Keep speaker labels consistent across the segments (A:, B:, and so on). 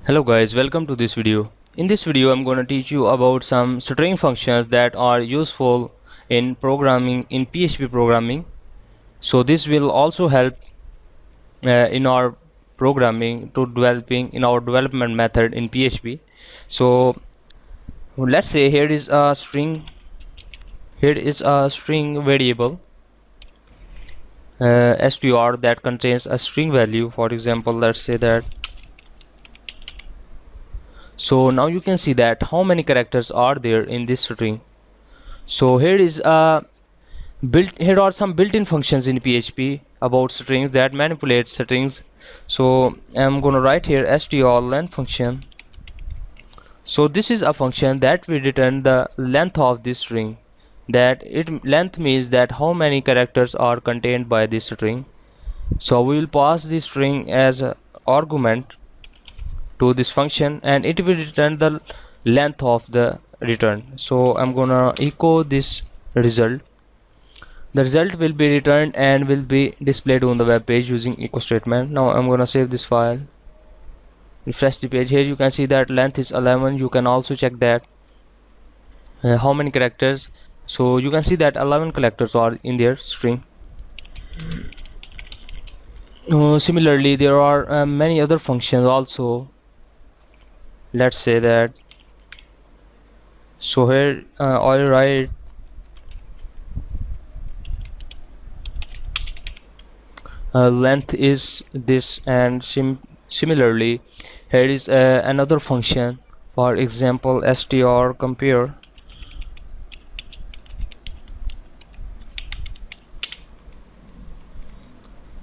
A: Hello guys, welcome to this video. In this video I'm going to teach you about some string functions that are useful in programming, in PHP programming. So this will also help in our programming to developing in our development method in PHP. So let's say here is a string variable str that contains a string value. For example, let's say that. So now you can see that how many characters are there in this string. So here are some built-in functions in PHP about strings that manipulate strings. So I'm gonna write here strlen function. So this is a function that will return the length of this string. Length means that how many characters are contained by this string. So we will pass this string as an argument to this function and it will return the length of the return. So I'm gonna echo this result. The result will be returned and will be displayed on the web page using echo statement. Now I'm gonna save this file, refresh the page. Here you can see that length is 11. You can also check that how many characters. So you can see that 11 characters are in their string. Similarly, there are many other functions also. Let's say that. So here I'll write length is this, and similarly here is another function, for example str compare.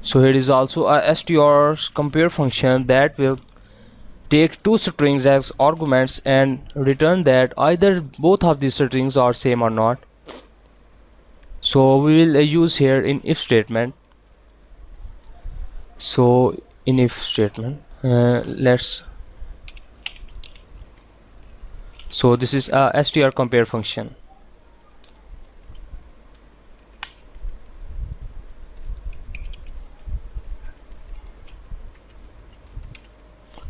A: So here is also a str compare function that will take two strings as arguments and return that either both of these strings are same or not. So we will use here in if statement. So in if statement so this is a str compare function.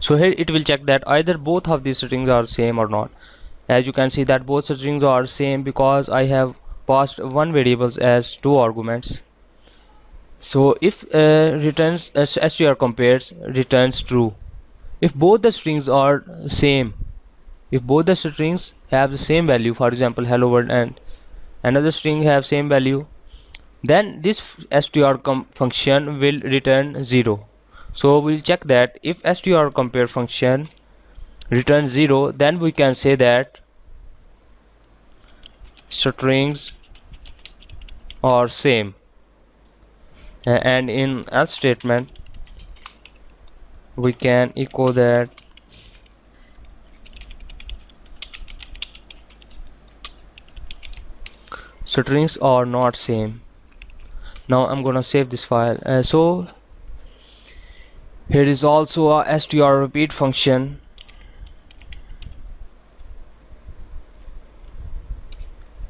A: So here it will check that either both of these strings are same or not. As you can see that both strings are same because I have passed one variables as two arguments. So if returns str compares returns true if both the strings are same. If both the strings have the same value, for example hello world and another string have same value, then this str function will return 0. So we'll check that if str compare function returns 0, then we can say that strings are same. And in else statement we can echo that strings are not same. Now I'm gonna save this file. So here is also a str repeat function.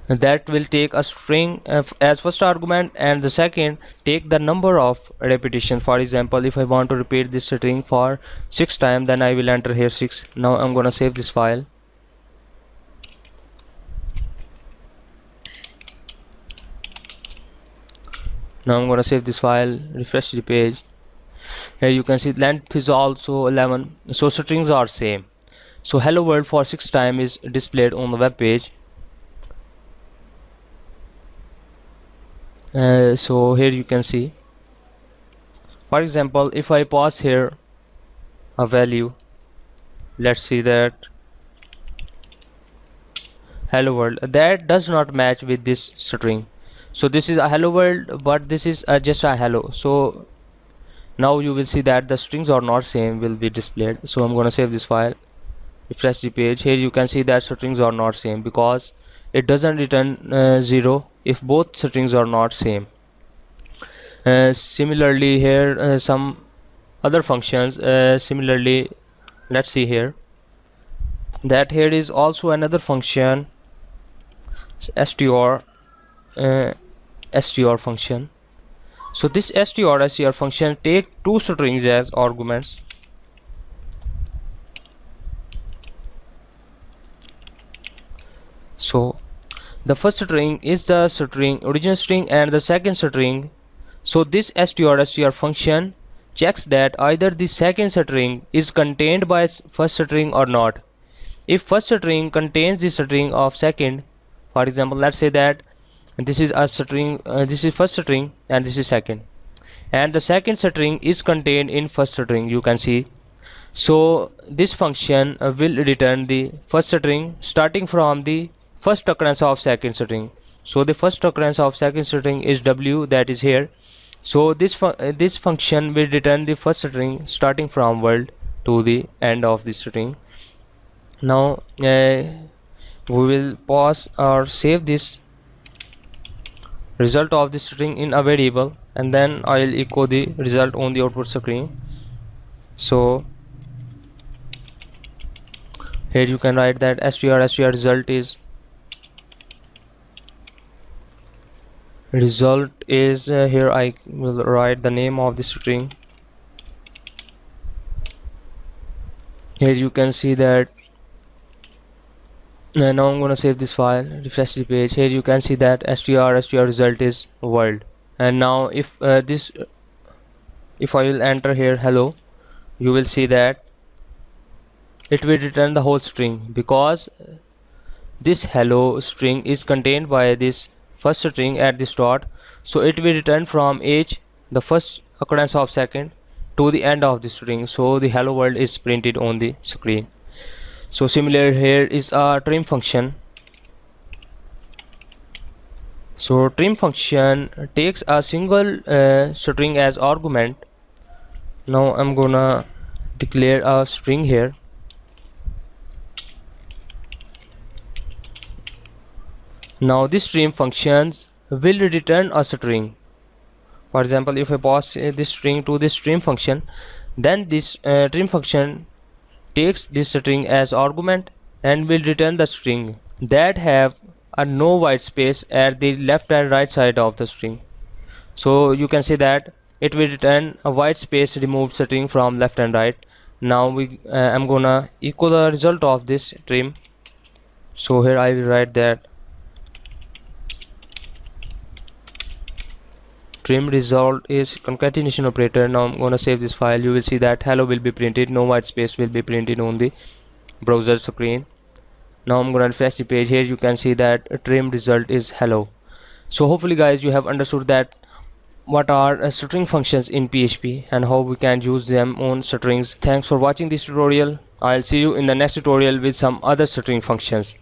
A: That will take a string as first argument and the second take the number of repetition. For example, if I want to repeat this string for 6 times, then I will enter here 6. Now I'm gonna save this file. Now I'm gonna save this file, refresh the page. Here you can see length is also 11, so strings are same. So hello world for 6 times is displayed on the web page. So here you can see, for example, if I pass here a value, let's see that hello world, that does not match with this string. So this is a hello world, but this is just a hello. So now you will see that the strings are not same will be displayed. So I'm gonna save this file, refresh the page. Here you can see that strings are not same because it doesn't return 0 if both strings are not same. Similarly here some other functions. Similarly, let's see here that here is also another function str function. So this str function take two strings as arguments. So the first string is the string original string and the second string. So this str function checks that either the second string is contained by first string or not. If first string contains the string of second, for example, let's say that this is a string, this is first string and this is second, and the second string is contained in first string, you can see. So this function will return the first string starting from the first occurrence of second string. So the first occurrence of second string is w, that is here. So this function will return the first string starting from world to the end of the string. Now we will pause or save this result of the string in a variable, and then I will echo the result on the output screen. So here you can write that str result is here I will write the name of the string. Here you can see that now I'm gonna save this file, refresh the page. Here you can see that str result is world. And now if if I will enter here hello, you will see that it will return the whole string, because this hello string is contained by this first string at the start. So it will return from age, the first occurrence of second, to the end of the string. So the hello world is printed on the screen. So similar, here is a trim function. So trim function takes a single string as argument. Now I'm gonna declare a string here. Now this trim functions will return a string. For example, if I pass this string to this trim function, then this trim function takes this string as argument and will return the string that have a no white space at the left and right side of the string. So you can see that it will return a white space removed string from left and right. Now I'm gonna echo the result of this trim. So here I will write that trim result is concatenation operator. Now I'm gonna save this file. You will see that hello will be printed, no white space will be printed on the browser screen. Now I'm gonna refresh the page. Here you can see that trim result is hello. So hopefully guys you have understood that what are string functions in PHP and how we can use them on strings. Thanks for watching this tutorial. I'll see you in the next tutorial with some other string functions.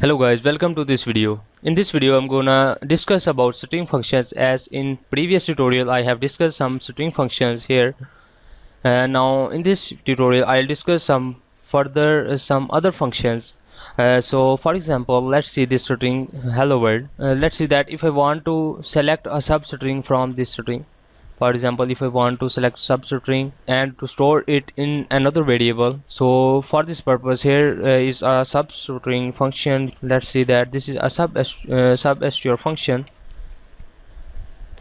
A: Hello guys, welcome to this video. In this video I'm gonna discuss about string functions, as in previous tutorial I have discussed some string functions here. Now in this tutorial I'll discuss some other functions. So for example, let's see this string hello world. Let's see that if I want to select a substring from this string, for example if I want to select substring and to store it in another variable, so for this purpose here is a substring function. Let's see that this is a substr function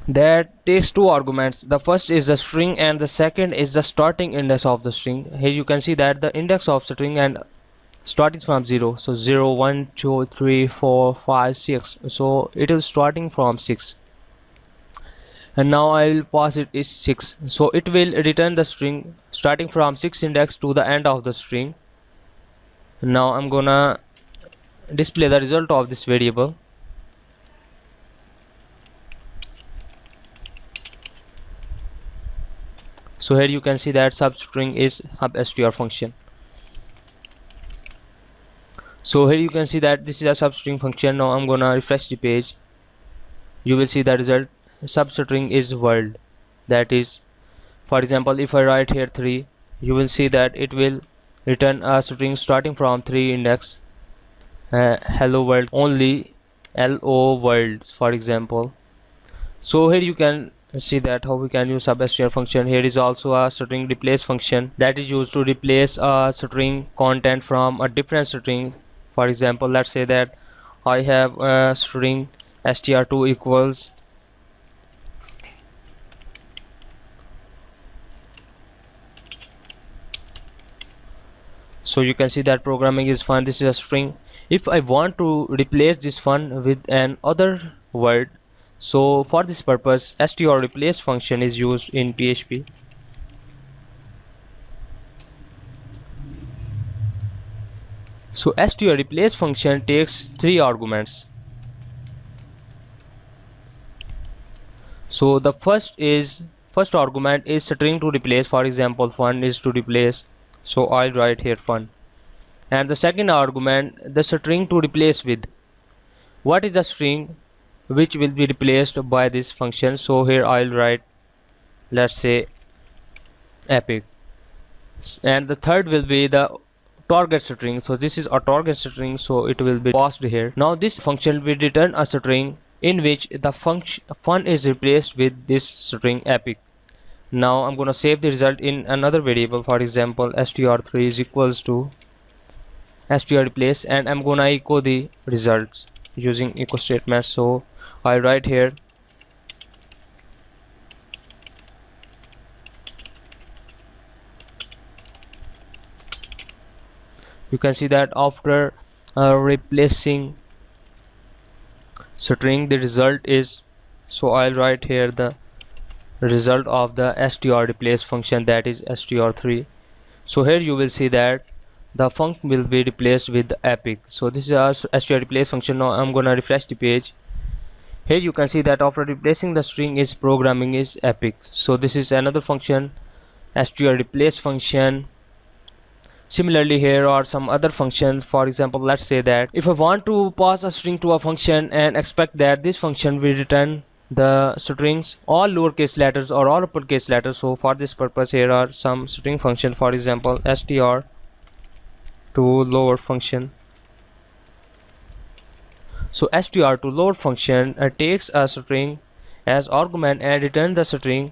A: that takes two arguments. The first is the string and the second is the starting index of the string. Here you can see that the index of string and starting from 0, so 0 1 2 3 4 5 6, so it is starting from 6, and now I will pass it is 6, so it will return the string starting from 6 index to the end of the string. Now I'm gonna display the result of this variable. So here you can see that substring is substr function. So here you can see that this is a substring function. Now I'm gonna refresh the page. You will see the result substring is world. That is, for example if I write here 3, you will see that it will return a string starting from 3 index, hello world only, hello world for example. So here you can see that how we can use substr function. Here is also a string replace function that is used to replace a string content from a different string. For example, let's say that I have a string str2 equals so you can see that programming is fine. This is a string if I want to replace this fun with an other word, so for this purpose str replace function is used in PHP. So str replace function takes three arguments. So the first argument is string to replace, for example fun is to replace, so I'll write here fun. And the second argument, the string to replace with, what is the string which will be replaced by this function, so here I'll write, let's say epic. And the third will be the target string, so this is a target string, so it will be passed here. Now this function will return a string in which the function fun is replaced with this string epic. Now I'm gonna save the result in another variable, for example str3 is equals to str replace, and I'm gonna echo the results using echo statement. So I write here you can see that after replacing string the result is, so I'll write here the result of the str replace function, that is str3. so here you will see that the function will be replaced with epic. So this is our str replace function. Now I'm gonna refresh the page. Here you can see that after replacing the string is programming is epic. So this is another function, str replace function. Similarly here are some other functions. For example, let's say that if I want to pass a string to a function and expect that this function will return the strings all lowercase letters or all uppercase letters, so for this purpose here are some string functions. For example str to lower function. So str to lower function takes a string as argument and return the string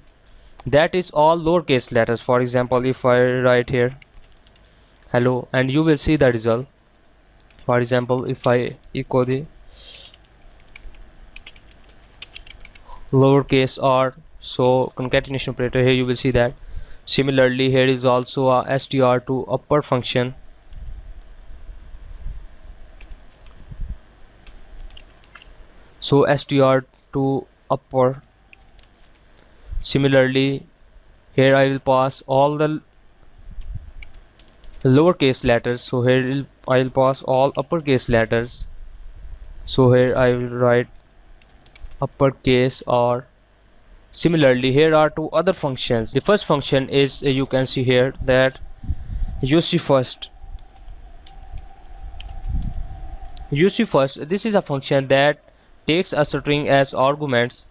A: that is all lowercase letters. For example, if I write here hello, and you will see the result. For example, if I echo the lowercase r, so concatenation operator, here you will see that. Similarly here is also a str to upper function. So str to upper. Similarly here I will pass all the lowercase letters, so here I'll pass all uppercase letters. So here I will write uppercase or. Similarly here are two other functions. The first function is you can see here that UC first. This is a function that takes a string as arguments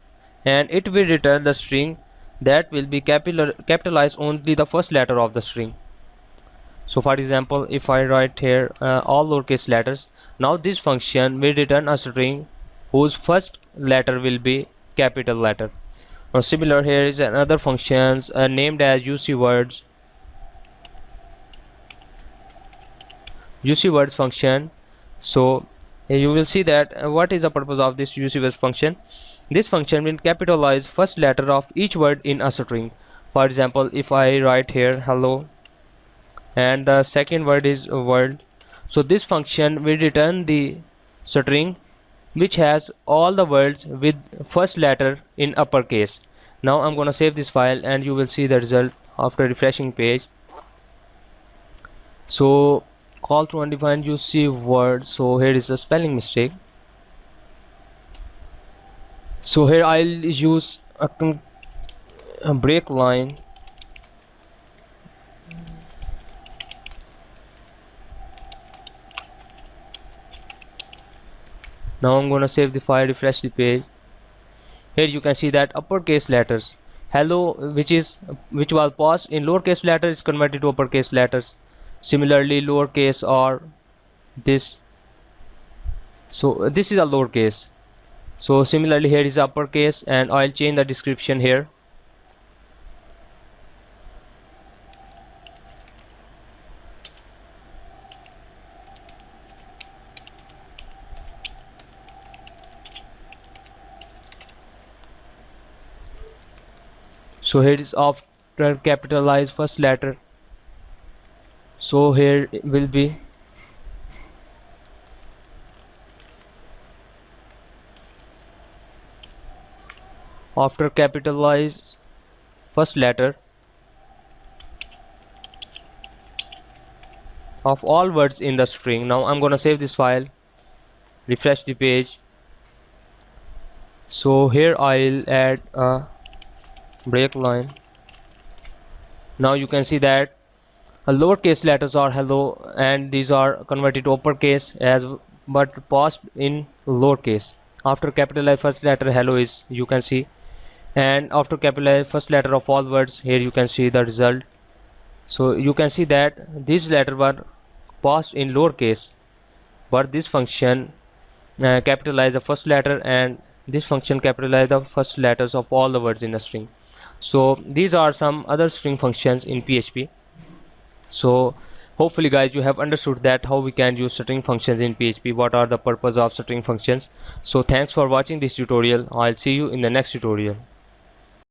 A: and it will return the string that will be capitalized only the first letter of the string. So for example, if I write here all lowercase letters, now this function will return a string whose first letter will be capital letter. Now similar here is another functions named as UC words. UC words function. So you will see that what is the purpose of this UC words function. This function will capitalize first letter of each word in a string. For example, if I write here hello and the second word is world, so this function will return the string which has all the words with first letter in uppercase. Now I'm gonna save this file and you will see the result after refreshing page. So call to undefined UC word, so here is a spelling mistake. So here I'll use a break line. Now I'm gonna save the file, refresh the page. Here you can see that uppercase letters hello which was passed in lowercase letters is converted to uppercase letters. Similarly lowercase or this, so this is a lowercase. So similarly here is uppercase and I'll change the description here. So here is after capitalized first letter, so here it will be After capitalize first letter of all words in the string. Now I'm gonna save this file, refresh the page. So here I'll add a break line. Now you can see that lowercase letters are hello and these are converted to uppercase as but passed in lowercase. After capitalize first letter hello is, you can see, and after capitalize first letter of all words, here you can see the result. So you can see that these letters were passed in lowercase, but this function capitalize the first letter, and this function capitalize the first letters of all the words in a string. So these are some other string functions in PHP. So hopefully guys you have understood that how we can use string functions in PHP, what are the purpose of string functions. So thanks for watching this tutorial. I'll see you in the next tutorial.